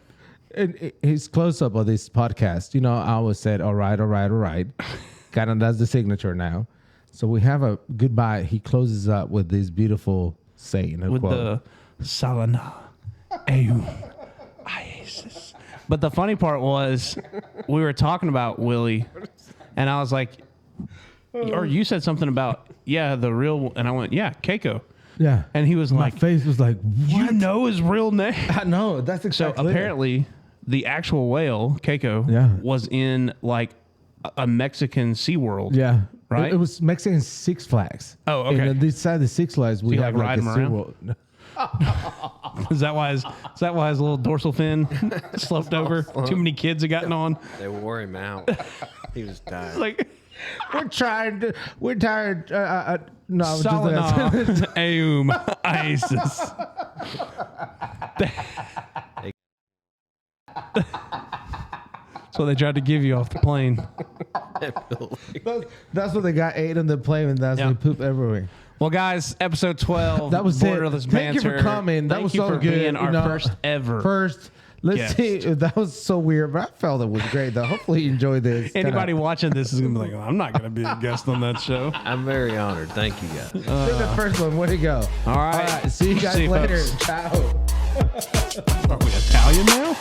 and his close up of this podcast. You know, I always said, all right. Kind of does the signature now. So we have a goodbye. He closes up with this beautiful saying. With the Salana. Isis. But the funny part was, we were talking about Willie, and I was like, or you said something about, the real, and I went, Keiko. Yeah. And he was My like, face was like, what? you know his real name? I know. That's So exactly apparently, the actual whale, Keiko, was in like a Mexican SeaWorld. Yeah. Right? It was Mexican Six Flags. Oh, okay. And on this side of the Six Flags, we you have like like a ride 'em around? SeaWorld. Is that why his little dorsal fin sloped over? Too many kids had gotten on. They wore him out. He was tired. Like, We're tired. No, Salana, Aum, Isis. That's what they tried to give you off the plane. That's what they got ate on the plane, and that's Yeah. they poop everywhere. Well, guys, episode 12. That was Borderless it. Banter. Thank you for coming. That Thank was you so for good. being our first ever. First. Let's guest. see. That was so weird, but I felt it was great. Though. Hopefully, you enjoyed this. Anybody watching this is gonna be like, I'm not gonna be a guest on that show. I'm very honored. Thank you, guys. The first one. Where'd it go? All right. See you guys See you, later. folks. Ciao. Are we Italian now?